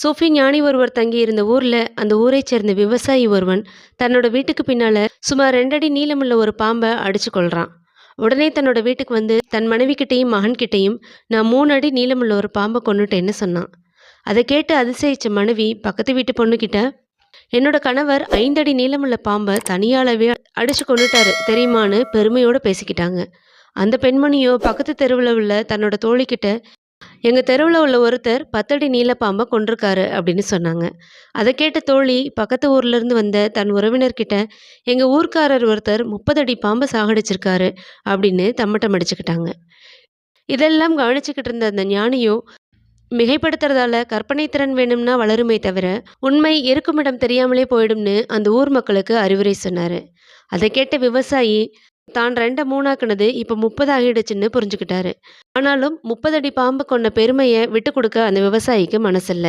சூஃபி ஞானி ஒருவர் தங்கியிருந்த ஊர்ல அந்த ஊரைச் சேர்ந்த விவசாயி ஒருவன் தன்னோட வீட்டுக்கு பின்னால சுமார் 2 அடி நீளமுள்ள ஒரு பாம்பை அடிச்சு கொள்றான். உடனே தன்னோட வீட்டுக்கு வந்து தன் மனைவி கிட்டேயும் மகன் கிட்டேயும் நான் 3 அடி நீளமுள்ள ஒரு பாம்பை கொன்னுட்டேன்னு சொன்னான். அதை கேட்டு அதிசயிச்ச மனைவி பக்கத்து வீட்டு பொண்ணுகிட்ட, என்னோட கணவர் 5 அடி நீளமுள்ள பாம்பை தனியாளவே அடிச்சு கொன்னுட்டாரு தெரியுமான்னு பெருமையோட பேசிக்கிட்டாங்க. அந்த பெண்மணியோ பக்கத்து தெருவில் உள்ள தன்னோட தோழிக்கிட்ட, எங்க தெருவுல உள்ள ஒருத்தர் 10 அடி நீள பாம்ப கொன்றுக்காரு அப்படின்னு சொன்னாங்க. அதை கேட்ட தோழி பக்கத்து ஊர்ல இருந்து வந்த தன் உறவினர்கிட்ட, எங்க ஊர்க்காரர் ஒருத்தர் 30 அடி பாம்ப சாகடிச்சிருக்காரு அப்படின்னு தம்மட்டம் அடிச்சுக்கிட்டாங்க. இதெல்லாம் கவனிச்சுக்கிட்டு இருந்த அந்த ஞானியும், மிகைப்படுத்துறதால கற்பனை திறன் வேணும்னா வளருமே தவிர உண்மை இருக்குமிடம் தெரியாமலே போயிடும்னு அந்த ஊர் மக்களுக்கு அறிவுரை சொன்னாரு. அதை கேட்ட விவசாயி தான் 2 3ஆக்குனது இப்ப 30 ஆகிடுச்சுன்னு புரிஞ்சுக்கிட்டாரு. ஆனாலும் 30 அடி பாம்பு கொன்ன பெருமையை விட்டு கொடுக்க அந்த விவசாயிக்கு மனசில்ல.